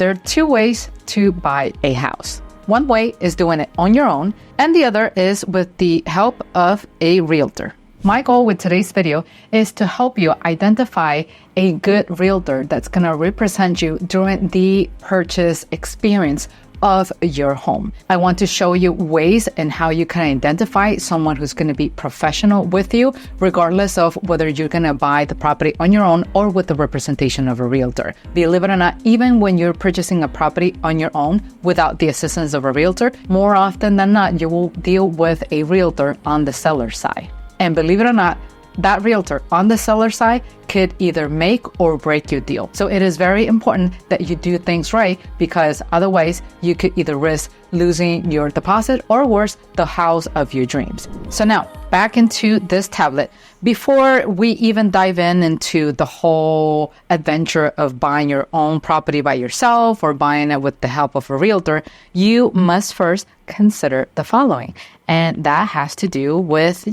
there are two ways to buy a house. One way is doing it on your own, and the other is with the help of a realtor. My goal with today's video is to help you identify a good realtor that's going to represent you during the purchase experience of your home. I want to show you ways and how you can identify someone who's going to be professional with you, regardless of whether you're going to buy the property on your own or with the representation of a realtor. Believe it or not, even when you're purchasing a property on your own without the assistance of a realtor, more often than not, you will deal with a realtor on the seller side. And believe it or not, that realtor on the seller side could either make or break your deal. So it is very important that you do things right, because otherwise you could either risk losing your deposit or worse, the house of your dreams. So now back into this tablet. Before we even dive into the whole adventure of buying your own property by yourself or buying it with the help of a realtor, you must first consider the following. And that has to do with,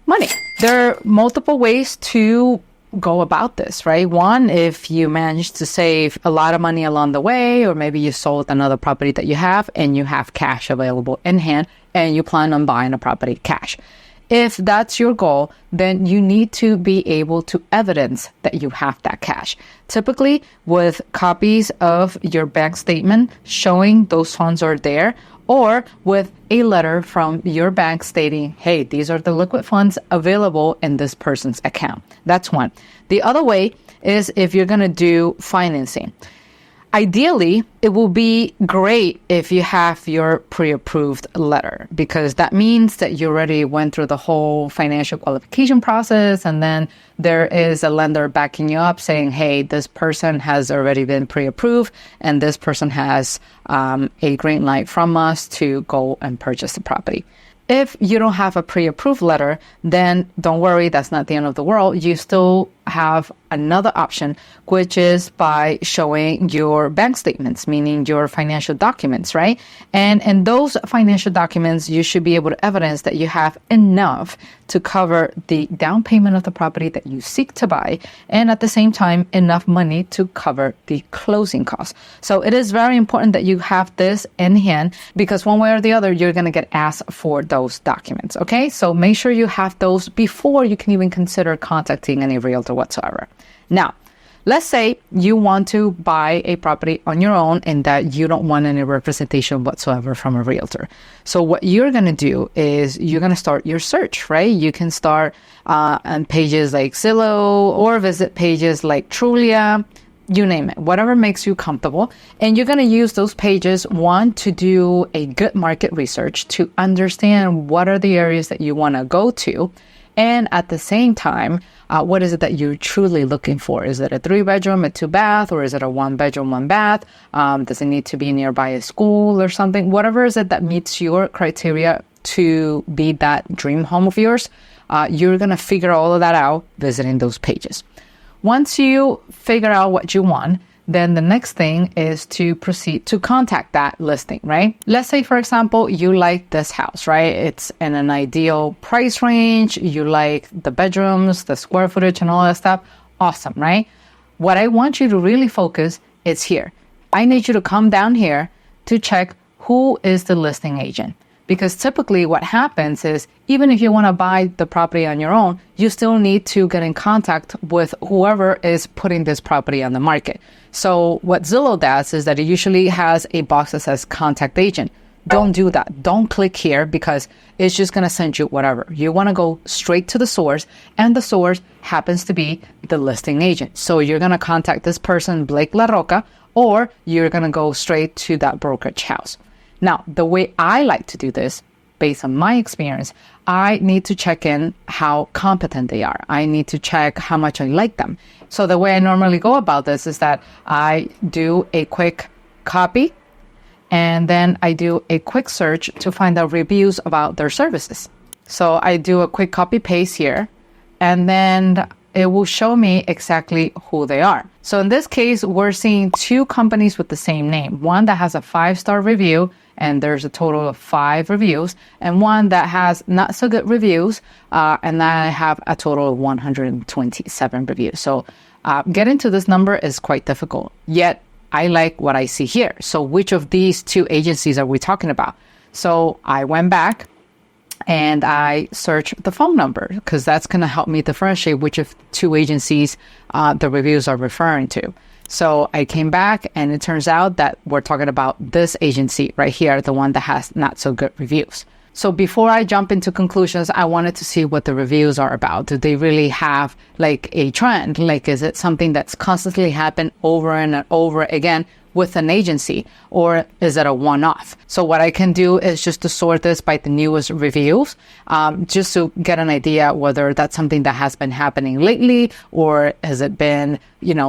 money. There are multiple ways to go about this, right? One, if you manage to save a lot of money along the way, or maybe you sold another property that you have and you have cash available in hand and you plan on buying a property cash. If that's your goal, then you need to be able to evidence that you have that cash. Typically with copies of your bank statement showing those funds are there, or with a letter from your bank stating, hey, these are the liquid funds available in this person's account. That's one. The other way is if you're going to do financing. Ideally, it will be great if you have your pre-approved letter, because that means that you already went through the whole financial qualification process, and then there is a lender backing you up saying, hey, this person has already been pre-approved and this person has a green light from us to go and purchase the property. If you don't have a pre-approved letter, then don't worry, that's not the end of the world. You still have another option, which is by showing your bank statements, meaning your financial documents, right? And in those financial documents, you should be able to evidence that you have enough to cover the down payment of the property that you seek to buy, and at the same time, enough money to cover the closing costs. So it is very important that you have this in hand, because one way or the other, you're going to get asked for those documents, okay? So make sure you have those before you can even consider contacting any realtor whatsoever. Now, let's say you want to buy a property on your own and that you don't want any representation whatsoever from a realtor. So what you're going to do is you're going to start your search, right? You can start on pages like Zillow or visit pages like Trulia, you name it, whatever makes you comfortable. And you're going to use those pages, one, to do a good market research to understand what are the areas that you want to go to. And at the same time, what is it that you're truly looking for? Is it a 3-bedroom, a 2-bath, or is it a 1-bedroom, 1-bath? Does it need to be nearby a school or something? Whatever is it that meets your criteria to be that dream home of yours, you're going to figure all of that out visiting those pages. Once you figure out what you want, then the next thing is to proceed to contact that listing, right? Let's say, for example, you like this house, right? It's in an ideal price range. You like the bedrooms, the square footage and all that stuff. Awesome, right? What I want you to really focus is here. I need you to come down here to check who is the listing agent. Because typically what happens is, even if you want to buy the property on your own, you still need to get in contact with whoever is putting this property on the market. So what Zillow does is that it usually has a box that says contact agent. Don't do that. Don't click here, because it's just going to send you whatever. You want to go straight to the source, and the source happens to be the listing agent. So you're going to contact this person, Blake La Roca, or you're going to go straight to that brokerage house. Now, the way I like to do this, based on my experience, I need to check in how competent they are. I need to check how much I like them. So the way I normally go about this is that I do a quick copy, and then I do a quick search to find out reviews about their services. So I do a quick copy paste here, and then it will show me exactly who they are. So in this case, we're seeing 2 companies with the same name. One that has a 5-star review, and there's a total of 5 reviews, and one that has not so good reviews, and I have a total of 127 reviews. So getting to this number is quite difficult. Yet I like what I see here. So which of these two agencies are we talking about? So I went back and I searched the phone number because that's going to help me differentiate which of two agencies the reviews are referring to. So I came back and it turns out that we're talking about this agency right here, the one that has not so good reviews. So before I jump into conclusions, I wanted to see what the reviews are about. Do they really have like a trend? Like, is it something that's constantly happened over and over again with an agency, or is it a one-off? So what I can do is just to sort this by the newest reviews, just to get an idea whether that's something that has been happening lately, or has it been,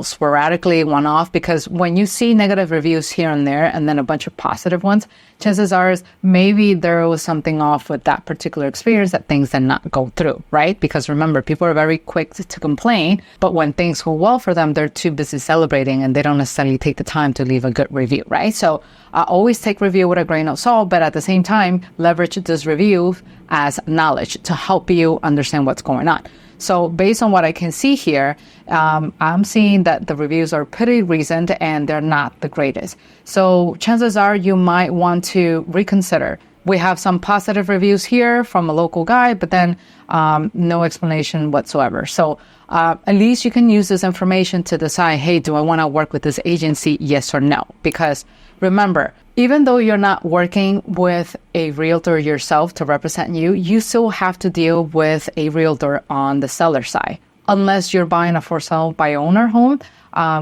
sporadically one-off? Because when you see negative reviews here and there, and then a bunch of positive ones, chances are maybe there was something off with that particular experience that things did not go through, right? Because remember, people are very quick to complain, but when things go well for them, they're too busy celebrating and they don't necessarily take the time to leave a good review, right? So always take review with a grain of salt, but at the same time, leverage this review as knowledge to help you understand what's going on. So based on what I can see here, I'm seeing that the reviews are pretty recent and they're not the greatest. So chances are you might want to reconsider. We have some positive reviews here from a local guy, but then no explanation whatsoever. So at least you can use this information to decide, hey, do I want to work with this agency? Yes or no? Because remember, even though you're not working with a realtor yourself to represent you, you still have to deal with a realtor on the seller side. Unless you're buying a for sale by owner home,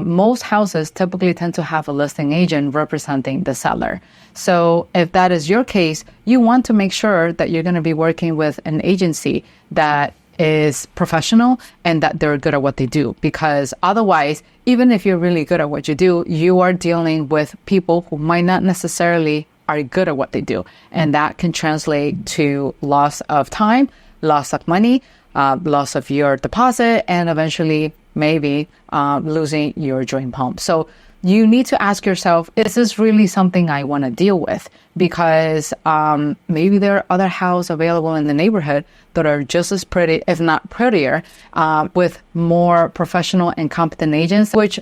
most houses typically tend to have a listing agent representing the seller. So if that is your case, you want to make sure that you're going to be working with an agency that is professional and that they're good at what they do. Because otherwise, even if you're really good at what you do, you are dealing with people who might not necessarily are good at what they do. And that can translate to loss of time, loss of money, loss of your deposit, and eventually maybe losing your dream home. So you need to ask yourself, is this really something I want to deal with? Because maybe there are other houses available in the neighborhood that are just as pretty, if not prettier, with more professional and competent agents, which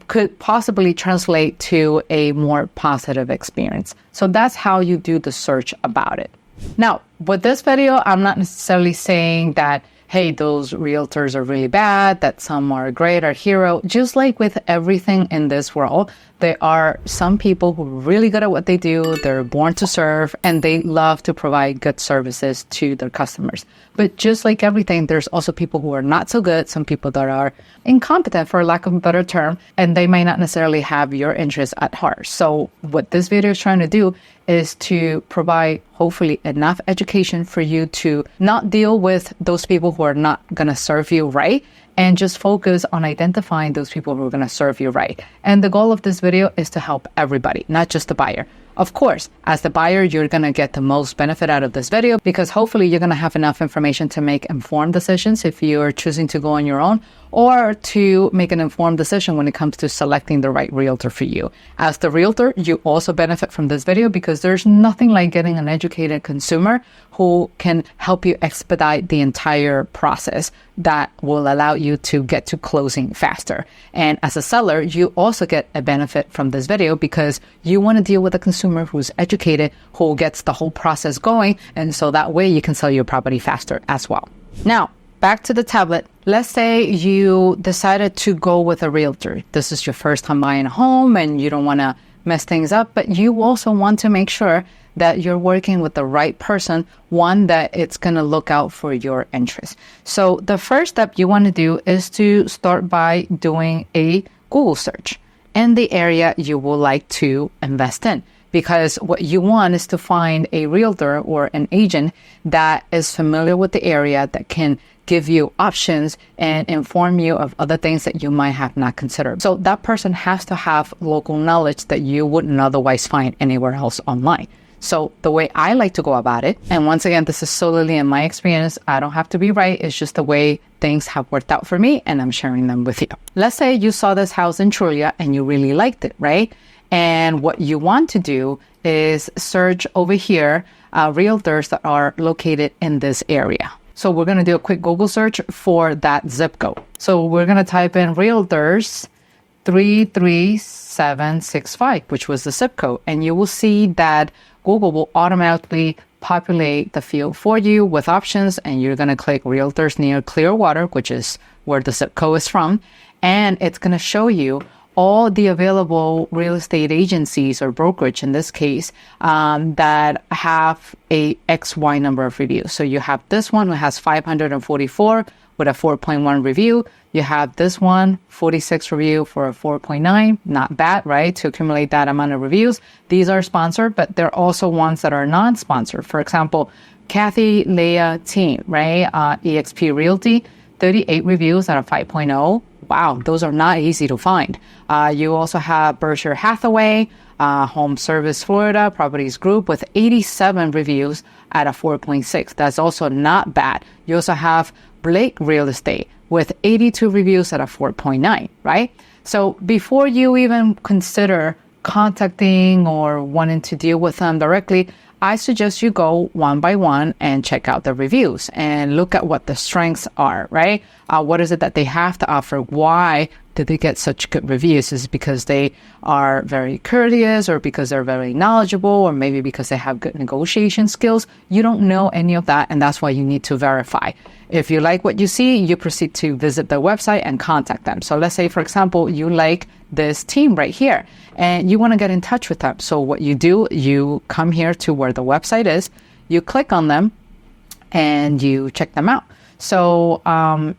could possibly translate to a more positive experience. So that's how you do the search about it. Now, with this video, I'm not necessarily saying that, hey, those realtors are really bad, that some are great or hero. Just like with everything in this world, there are some people who are really good at what they do. They're born to serve and they love to provide good services to their customers. But just like everything, there's also people who are not so good, some people that are incompetent, for lack of a better term, and they might not necessarily have your interests at heart. So what this video is trying to do is to provide hopefully enough education for you to not deal with those people who are not going to serve you right, and just focus on identifying those people who are going to serve you right. And the goal of this video is to help everybody, not just the buyer. Of course, as the buyer, you're going to get the most benefit out of this video because hopefully you're going to have enough information to make informed decisions if you're choosing to go on your own, or to make an informed decision when it comes to selecting the right realtor for you. As the realtor, you also benefit from this video because there's nothing like getting an educated consumer who can help you expedite the entire process that will allow you to get to closing faster. And as a seller, you also get a benefit from this video because you want to deal with a consumer who's educated, who gets the whole process going. And so that way you can sell your property faster as well. Now, back to the tablet. Let's say you decided to go with a realtor. This is your first time buying a home and you don't want to mess things up, but you also want to make sure that you're working with the right person, one that it's going to look out for your interests. So the first step you want to do is to start by doing a Google search in the area you would like to invest in. Because what you want is to find a realtor or an agent that is familiar with the area, that can give you options and inform you of other things that you might have not considered. So that person has to have local knowledge that you wouldn't otherwise find anywhere else online. So the way I like to go about it, and once again, this is solely in my experience, I don't have to be right, it's just the way things have worked out for me and I'm sharing them with you. Let's say you saw this house in Trulia and you really liked it, right? And what you want to do is search over here, realtors that are located in this area. So we're going to do a quick Google search for that zip code. So we're going to type in realtors 33765, which was the zip code. And you will see that Google will automatically populate the field for you with options, and you're going to click realtors near Clearwater, which is where the zip code is from. And it's going to show you all the available real estate agencies or brokerage in this case that have a XY number of reviews. So you have this one who has 544 with a 4.1 review. You have this one, 46 review for a 4.9. Not bad, right? To accumulate that amount of reviews. These are sponsored, but there are also ones that are non-sponsored. For example, Kathy Leah Team, right? eXp Realty, 38 reviews out of 5.0. Wow, those are not easy to find. You also have Berkshire Hathaway, Home Service Florida Properties Group with 87 reviews at a 4.6. That's also not bad. You also have Blake Real Estate with 82 reviews at a 4.9, right? So before you even consider contacting or wanting to deal with them directly, I suggest you go one by one and check out the reviews and look at what the strengths are, right? What is it that they have to offer? Why did they get such good reviews? Is it because they are very courteous, or because they're very knowledgeable, or maybe because they have good negotiation skills? You don't know any of that, and that's why you need to verify. If you like what you see, you proceed to visit their website and contact them. So let's say, for example, you like this team right here and you want to get in touch with them. So what you do, you come here to where the website is, you click on them and you check them out. So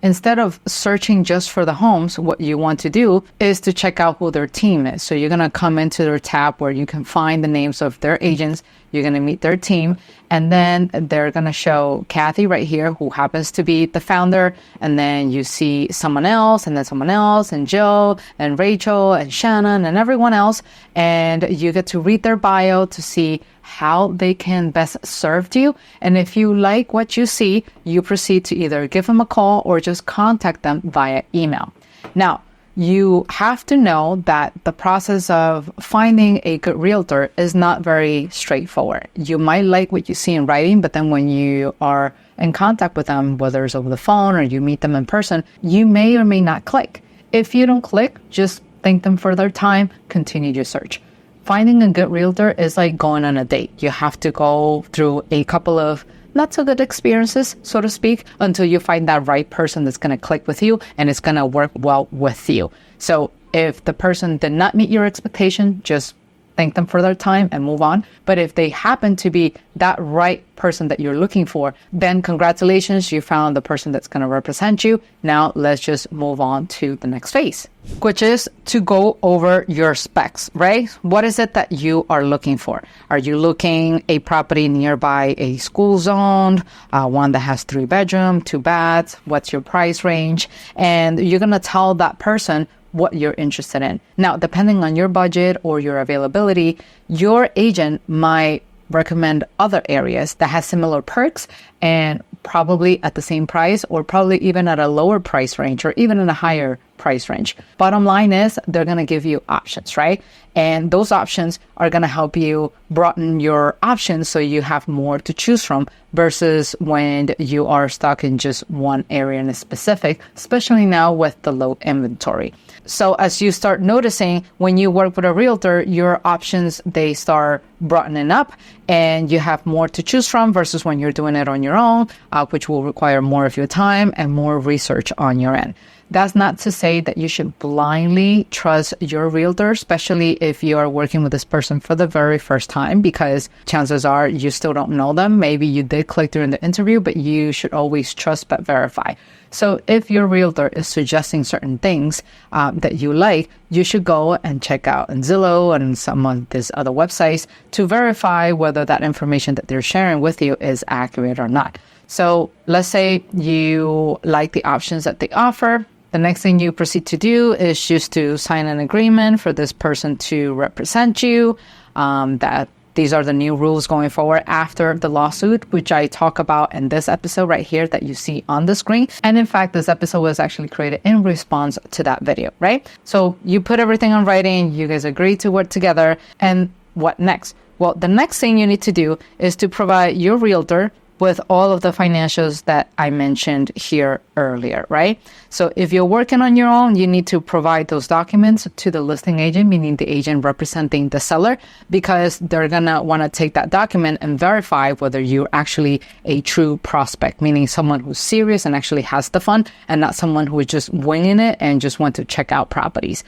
instead of searching just for the homes, what you want to do is to check out who their team is. So you're going to come into their tab where you can find the names of their agents. You're going to meet their team, and then they're going to show Kathy right here, who happens to be the founder. And then you see someone else, and then someone else, and Joe and Rachel and Shannon and everyone else. And you get to read their bio to see how they can best serve you. And if you like what you see, you proceed to either give them a call or just contact them via email. Now, you have to know that the process of finding a good realtor is not very straightforward. You might like what you see in writing, but then when you are in contact with them, whether it's over the phone or you meet them in person, you may or may not click. If you don't click, just thank them for their time, continue your search. Finding a good realtor is like going on a date. You have to go through a couple of not so good experiences, so to speak, until you find that right person that's going to click with you and it's going to work well with you. So if the person did not meet your expectation, just thank them for their time and move on. But if they happen to be that right person that you're looking for, then congratulations, you found the person that's going to represent you. Now let's just move on to the next phase, which is to go over your specs, right? What is it that you are looking for? Are you looking a property nearby a school zone, one that has 3 bedrooms, 2 baths? What's your price range? And you're going to tell that person what you're interested in. Now, depending on your budget or your availability, your agent might recommend other areas that has similar perks and probably at the same price, or probably even at a lower price range, or even in a higher price range. Bottom line is they're going to give you options, right? And those options are going to help you broaden your options so you have more to choose from versus when you are stuck in just one area in a specific, especially now with the low inventory. So as you start noticing when you work with a realtor, your options, they start broadening up and you have more to choose from versus when you're doing it on your own, which will require more of your time and more research on your end. That's not to say that you should blindly trust your realtor, especially if you are working with this person for the very first time, because chances are you still don't know them. Maybe you did click during the interview, but you should always trust but verify. So if your realtor is suggesting certain things that you like, you should go and check out in Zillow and some of these other websites to verify whether that information that they're sharing with you is accurate or not. So let's say you like the options that they offer. The next thing you proceed to do is just to sign an agreement for this person to represent you. That these are the new rules going forward after the lawsuit, which I talk about in this episode right here that you see on the screen. And in fact, this episode was actually created in response to that video, right? So you put everything on writing, you guys agree to work together, and what next? Well, the next thing you need to do is to provide your realtor with all of the financials that I mentioned here earlier, right? So if you're working on your own, you need to provide those documents to the listing agent, meaning the agent representing the seller, because they're going to want to take that document and verify whether you're actually a true prospect, meaning someone who's serious and actually has the fund and not someone who is just winging it and just want to check out properties.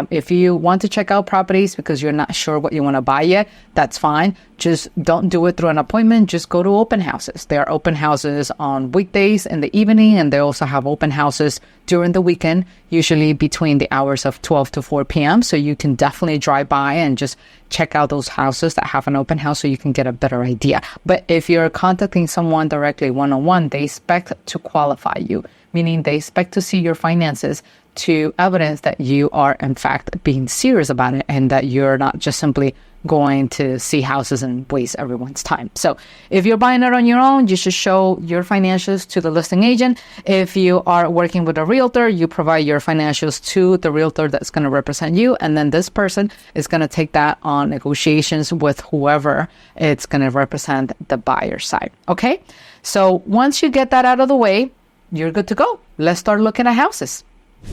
If you want to check out properties because you're not sure what you want to buy yet, that's fine. Just don't do it through an appointment. Just go to open houses. There are open houses on weekdays in the evening, and they also have open houses during the weekend, usually between the hours of 12 to 4 p.m. So you can definitely drive by and just check out those houses that have an open house so you can get a better idea. But if you're contacting someone directly one-on-one, they expect to qualify you, meaning they expect to see your finances to evidence that you are in fact being serious about it and that you're not just simply going to see houses and waste everyone's time. So if you're buying it on your own, you should show your financials to the listing agent. If you are working with a realtor, you provide your financials to the realtor that's going to represent you. And then this person is going to take that on negotiations with whoever it's going to represent the buyer side. Okay. So once you get that out of the way, you're good to go. Let's start looking at houses.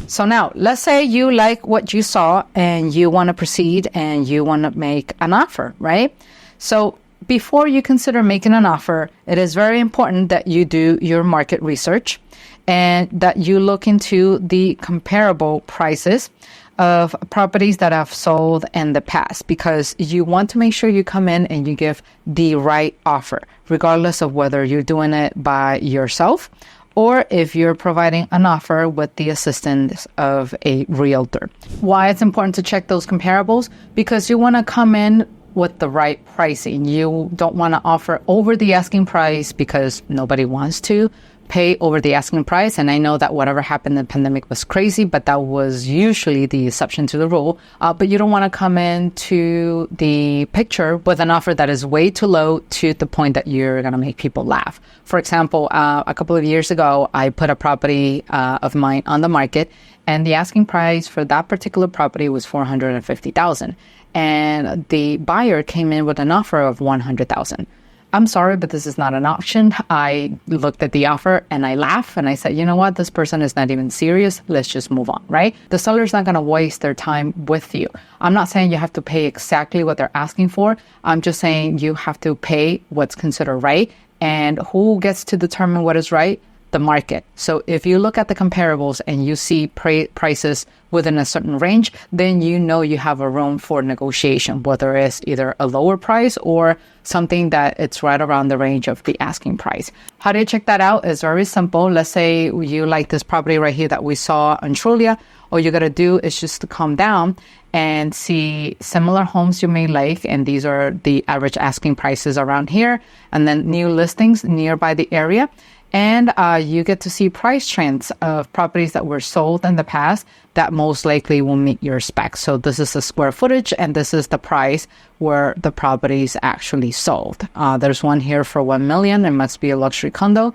So now, let's say you like what you saw and you want to proceed and you want to make an offer, right? So before you consider making an offer, it is very important that you do your market research and that you look into the comparable prices of properties that have sold in the past, because you want to make sure you come in and you give the right offer, regardless of whether you're doing it by yourself or if you're providing an offer with the assistance of a realtor. Why it's important to check those comparables? Because you want to come in with the right pricing. You don't want to offer over the asking price because nobody wants to pay over the asking price. And I know that whatever happened in the pandemic was crazy, but that was usually the exception to the rule. But you don't want to come into the picture with an offer that is way too low to the point that you're going to make people laugh. For example, a couple of years ago, I put a property of mine on the market, and the asking price for that particular property was $450,000. And the buyer came in with an offer of $100,000. I'm sorry, but this is not an option. I looked at the offer and I laughed and I said, you know what? This person is not even serious. Let's just move on, right? The seller's not going to waste their time with you. I'm not saying you have to pay exactly what they're asking for. I'm just saying you have to pay what's considered right. And who gets to determine what is right? The market. So if you look at the comparables and you see prices within a certain range, then you know you have a room for negotiation, whether it's either a lower price or something that it's right around the range of the asking price. How do you check that out? It's very simple. Let's say you like this property right here that we saw in Trulia. All you got to do is just to come down and see similar homes you may like. And these are the average asking prices around here. And then new listings nearby the area. And you get to see price trends of properties that were sold in the past that most likely will meet your specs. So this is the square footage and this is the price where the properties actually sold. There's one here for $1 million. It must be a luxury condo.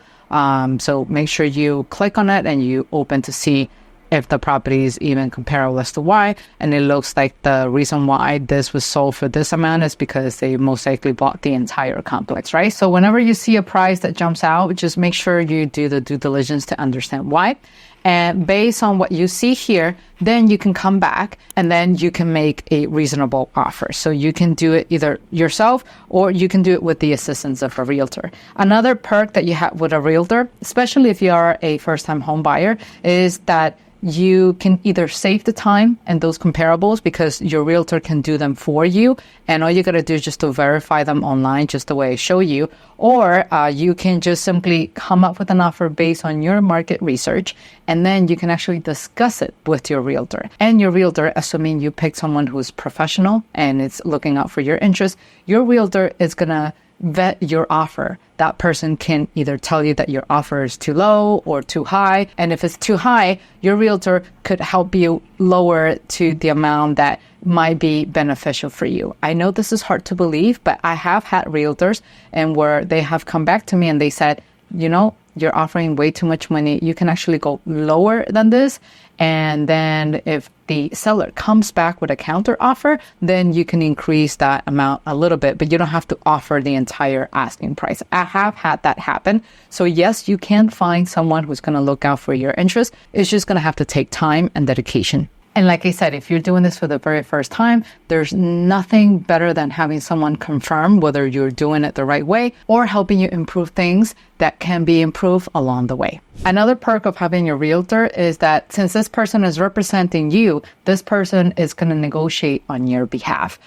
So make sure you click on it and you open to see if the property is even comparable as to why. And it looks like the reason why this was sold for this amount is because they most likely bought the entire complex, right? So whenever you see a price that jumps out, just make sure you do the due diligence to understand why. And based on what you see here, then you can come back and then you can make a reasonable offer. So you can do it either yourself or you can do it with the assistance of a realtor. Another perk that you have with a realtor, especially if you are a first-time home buyer, is that you can either save the time and those comparables because your realtor can do them for you. And all you got to do is just to verify them online, just the way I show you. Or you can just simply come up with an offer based on your market research. And then you can actually discuss it with your realtor. And your realtor, assuming you pick someone who's professional and it's looking out for your interests, your realtor is going to vet your offer. That person can either tell you that your offer is too low or too high. And if it's too high, your realtor could help you lower it to the amount that might be beneficial for you. I know this is hard to believe, but I have had realtors and where they have come back to me and they said, you know, you're offering way too much money, you can actually go lower than this. And then if the seller comes back with a counter offer, then you can increase that amount a little bit, but you don't have to offer the entire asking price. I have had that happen. So yes, you can find someone who's going to look out for your interest. It's just going to have to take time and dedication. And like I said, if you're doing this for the very first time, there's nothing better than having someone confirm whether you're doing it the right way or helping you improve things that can be improved along the way. Another perk of having a realtor is that since this person is representing you, this person is going to negotiate on your behalf.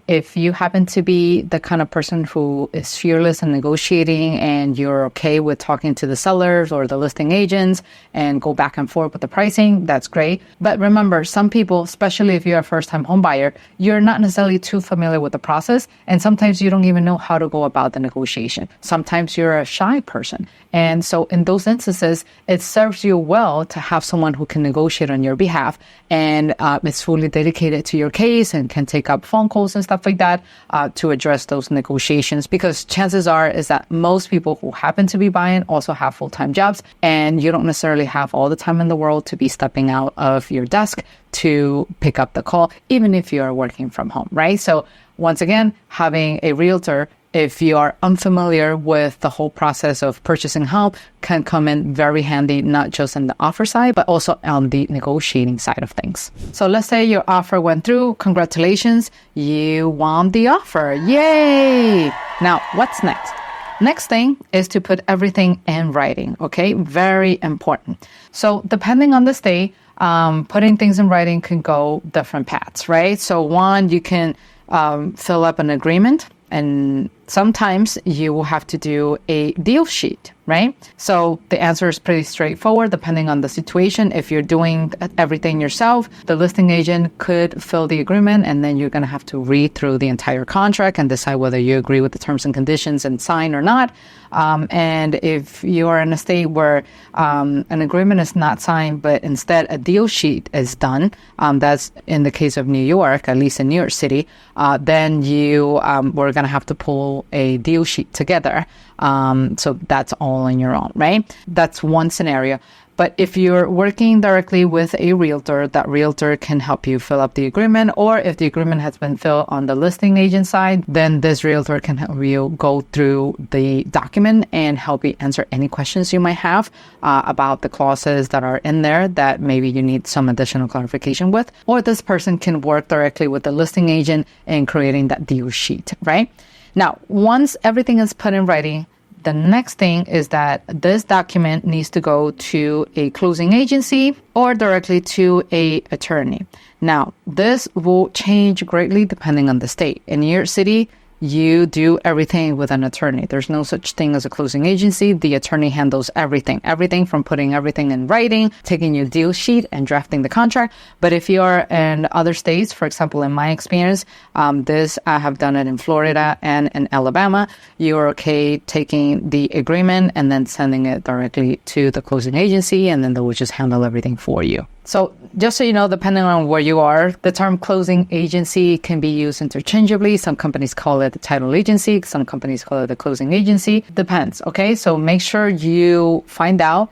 If you happen to be the kind of person who is fearless in negotiating and you're okay with talking to the sellers or the listing agents and go back and forth with the pricing, that's great. But remember, some people, especially if you're a first-time home buyer, you're not necessarily too familiar with the process, and sometimes you don't even know how to go about the negotiation. Sometimes you're a shy person. And so in those instances, it serves you well to have someone who can negotiate on your behalf and is fully dedicated to your case and can take up phone calls and stuff like that to address those negotiations, because chances are is that most people who happen to be buying also have full-time jobs, and you don't necessarily have all the time in the world to be stepping out of your desk to pick up the call, even if you are working from home, right? So once again, having a realtor, if you are unfamiliar with the whole process of purchasing home, can come in very handy, not just on the offer side, but also on the negotiating side of things. So let's say your offer went through. Congratulations, you won the offer. Yay! Now, what's next? Next thing is to put everything in writing, okay? Very important. So depending on the state, putting things in writing can go different paths, right? So one, you can fill up an agreement, and sometimes you will have to do a deal sheet, right? So the answer is pretty straightforward depending on the situation. If you're doing everything yourself, the listing agent could fill the agreement, and then you're going to have to read through the entire contract and decide whether you agree with the terms and conditions and sign or not. And if you are in a state where an agreement is not signed, but instead a deal sheet is done, that's in the case of New York, at least in New York City, then you were going to have to pull a deal sheet together. So that's all on your own, right? That's one scenario. But if you're working directly with a realtor, that realtor can help you fill up the agreement. Or if the agreement has been filled on the listing agent side, then this realtor can help you go through the document and help you answer any questions you might have about the clauses that are in there that maybe you need some additional clarification with. Or this person can work directly with the listing agent in creating that deal sheet, right? Now, once everything is put in writing, the next thing is that this document needs to go to a closing agency or directly to an attorney. Now, this will change greatly depending on the state. In New York City, you do everything with an attorney. There's no such thing as a closing agency. The attorney handles everything from putting everything in writing, taking your deal sheet and drafting the contract. But if you are in other states, for example, in my experience, I have done it in Florida and in Alabama, you're okay taking the agreement and then sending it directly to the closing agency, and then they will just handle everything for you. So just so you know, depending on where you are, the term closing agency can be used interchangeably. Some companies call it the title agency. Some companies call it the closing agency. Depends, okay? So make sure you find out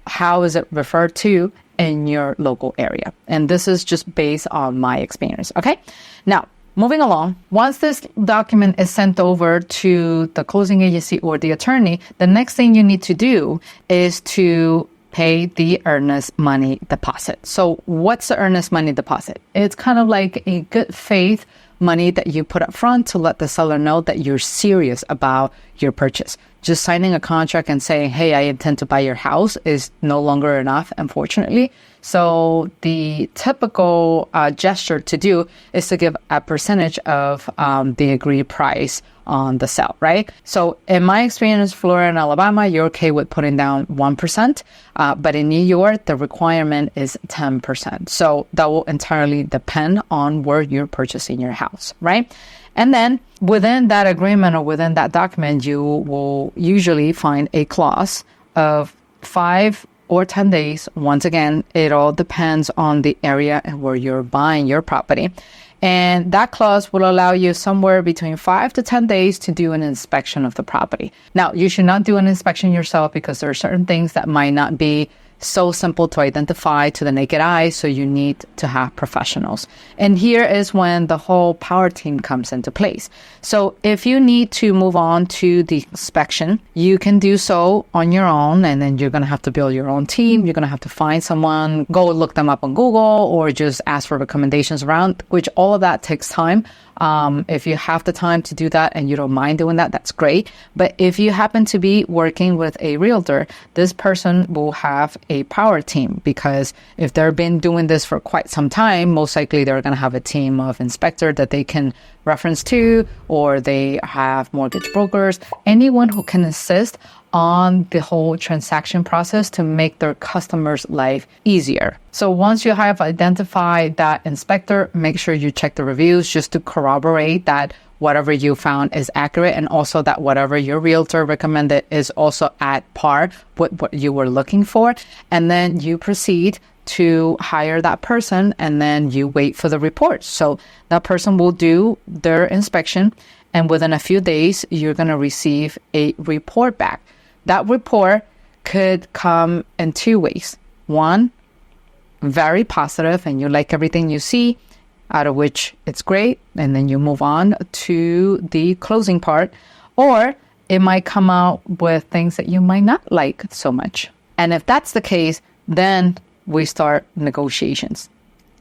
how is it referred to in your local area. And this is just based on my experience, okay? Now, moving along, once this document is sent over to the closing agency or the attorney, the next thing you need to do is to pay the earnest money deposit. So what's the earnest money deposit? It's kind of like a good faith money that you put up front to let the seller know that you're serious about your purchase. Just signing a contract and saying, hey, I intend to buy your house is no longer enough, unfortunately. So the typical gesture to do is to give a percentage of the agreed price on the sale, right? So in my experience, Florida and Alabama, you're okay with putting down 1%. But in New York, the requirement is 10%. So that will entirely depend on where you're purchasing your house, right? And then within that agreement or within that document, you will usually find a clause of 5 or 10 days. Once again, it all depends on the area and where you're buying your property. And that clause will allow you somewhere between 5 to 10 days to do an inspection of the property. Now, you should not do an inspection yourself because there are certain things that might not be so simple to identify to the naked eye, so you need to have professionals. And here is when the whole power team comes into place. So if you need to move on to the inspection, you can do so on your own, and then you're going to have to build your own team. You're going to have to find someone, go look them up on Google, or just ask for recommendations around, which all of that takes time. If you have the time to do that and you don't mind doing that, that's great. But if you happen to be working with a realtor, this person will have a power team, because if they've been doing this for quite some time, most likely they're going to have a team of inspector that they can reference to, or they have mortgage brokers, anyone who can assist on the whole transaction process to make their customers' life easier. So once you have identified that inspector, make sure you check the reviews just to corroborate that whatever you found is accurate, and also that whatever your realtor recommended is also at par with what you were looking for. And then you proceed to hire that person, and then you wait for the report. So that person will do their inspection, and within a few days, you're going to receive a report back. That report could come in two ways. One, very positive, and you like everything you see, out of which it's great, and then you move on to the closing part. Or it might come out with things that you might not like so much. And if that's the case, then we start negotiations.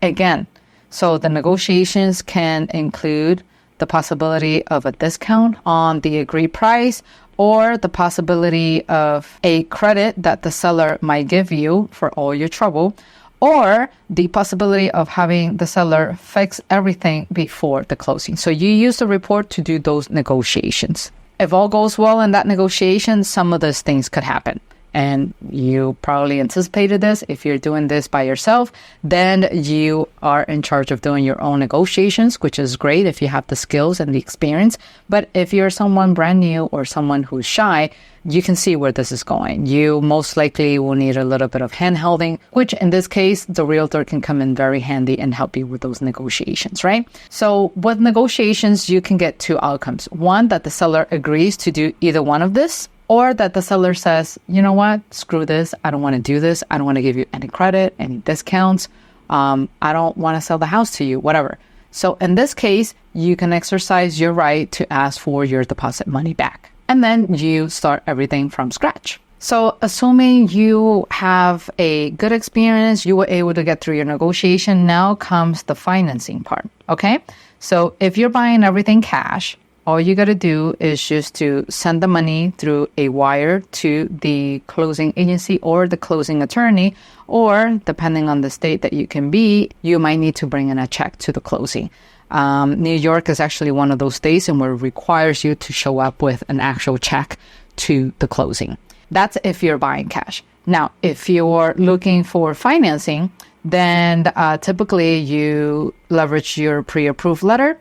Again, so the negotiations can include the possibility of a discount on the agreed price, or the possibility of a credit that the seller might give you for all your trouble, or the possibility of having the seller fix everything before the closing. So you use the report to do those negotiations. If all goes well in that negotiation, some of those things could happen. And you probably anticipated this. If you're doing this by yourself, then you are in charge of doing your own negotiations, which is great if you have the skills and the experience. But if you're someone brand new or someone who's shy, you can see where this is going. You most likely will need a little bit of hand-holding, which in this case, the realtor can come in very handy and help you with those negotiations, right? So with negotiations, you can get two outcomes. One, that the seller agrees to do either one of this, or that the seller says, you know what, screw this. I don't want to do this. I don't want to give you any credit, any discounts. I don't want to sell the house to you, whatever. So in this case, you can exercise your right to ask for your deposit money back. And then you start everything from scratch. So assuming you have a good experience, you were able to get through your negotiation, now comes the financing part, okay? So if you're buying everything cash, all you got to do is just to send the money through a wire to the closing agency or the closing attorney, or depending on the state that you can be, you might need to bring in a check to the closing. New York is actually one of those states and where it requires you to show up with an actual check to the closing. That's if you're buying cash. Now, if you're looking for financing, then typically you leverage your pre-approved letter,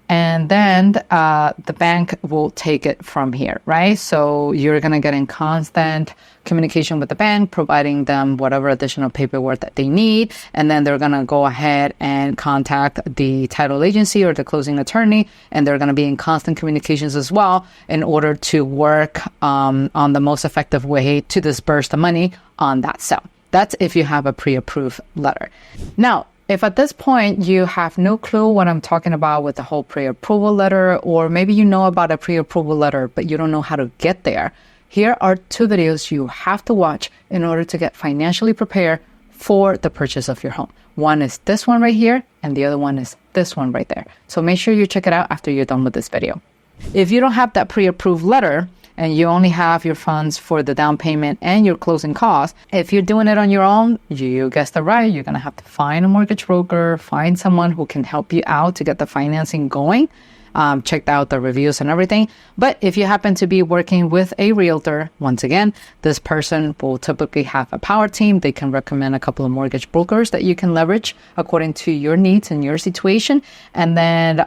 and then the bank will take it from here, right? So you're going to get in constant communication with the bank, providing them whatever additional paperwork that they need. And then they're going to go ahead and contact the title agency or the closing attorney. And they're going to be in constant communications as well in order to work on the most effective way to disperse the money on that sale. That's if you have a pre-approved letter. Now, if at this point you have no clue what I'm talking about with the whole pre-approval letter, or maybe you know about a pre-approval letter, but you don't know how to get there, here are two videos you have to watch in order to get financially prepared for the purchase of your home. One is this one right here, and the other one is this one right there. So make sure you check it out after you're done with this video. If you don't have that pre-approved letter, and you only have your funds for the down payment and your closing costs, if you're doing it on your own, you guessed it right, you're going to have to find a mortgage broker, find someone who can help you out to get the financing going. checked out the reviews and everything. But if you happen to be working with a realtor, once again, this person will typically have a power team. They can recommend a couple of mortgage brokers that you can leverage according to your needs and your situation. And then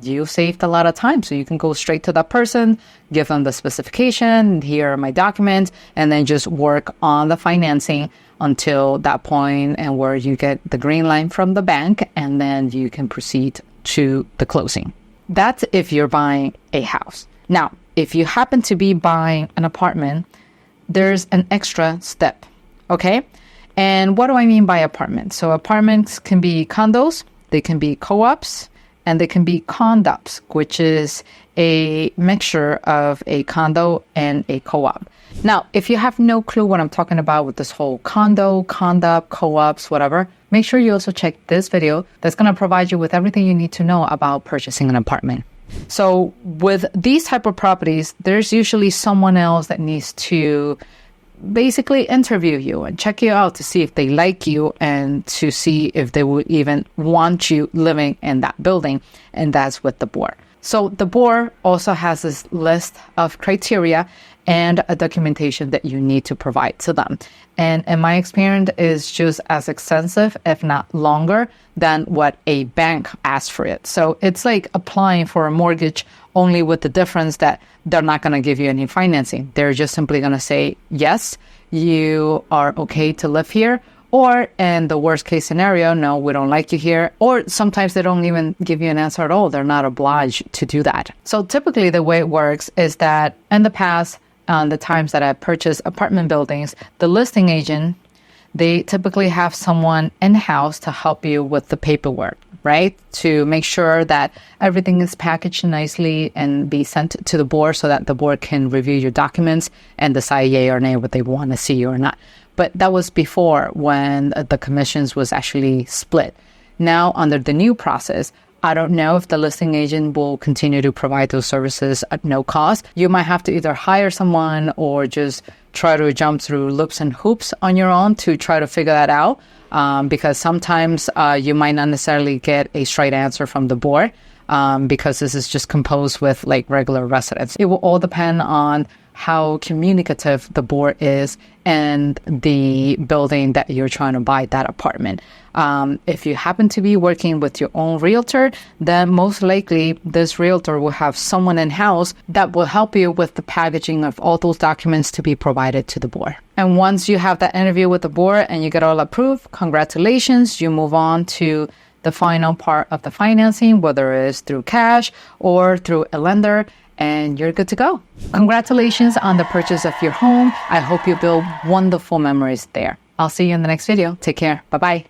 you saved a lot of time. So you can go straight to that person, give them the specification, here are my documents, and then just work on the financing until that point and where you get the green line from the bank, and then you can proceed to the closing. That's if you're buying a house. Now, if you happen to be buying an apartment, there's an extra step, okay? And what do I mean by apartments? So apartments can be condos, they can be co-ops, and they can be condops, which is a mixture of a condo and a co-op. Now, if you have no clue what I'm talking about with this whole condo, condop, co-ops, whatever, make sure you also check this video that's going to provide you with everything you need to know about purchasing an apartment. So with these type of properties, there's usually someone else that needs to basically interview you and check you out to see if they like you and to see if they would even want you living in that building. And that's with the board. So the board also has this list of criteria and a documentation that you need to provide to them. And in my experience, is just as extensive, if not longer, than what a bank asks for it. So it's like applying for a mortgage, only with the difference that they're not going to give you any financing. They're just simply going to say, yes, you are okay to live here. Or in the worst case scenario, no, we don't like you here. Or sometimes they don't even give you an answer at all. They're not obliged to do that. So typically the way it works is that in the past, the times that I purchased apartment buildings, the listing agent, they typically have someone in-house to help you with the paperwork, right? To make sure that everything is packaged nicely and be sent to the board so that the board can review your documents and decide yay or nay what they want to see you or not. But that was before when the commissions was actually split. Now, under the new process, I don't know if the listing agent will continue to provide those services at no cost. You might have to either hire someone or just try to jump through loops and hoops on your own to try to figure that out. Because sometimes you might not necessarily get a straight answer from the board because this is just composed with like regular residents. It will all depend on how communicative the board is and the building that you're trying to buy that apartment. If you happen to be working with your own realtor, then most likely this realtor will have someone in-house that will help you with the packaging of all those documents to be provided to the board. And once you have that interview with the board and you get all approved, congratulations, you move on to the final part of the financing, whether it's through cash or through a lender, and you're good to go. Congratulations on the purchase of your home. I hope you build wonderful memories there. I'll see you in the next video. Take care. Bye-bye.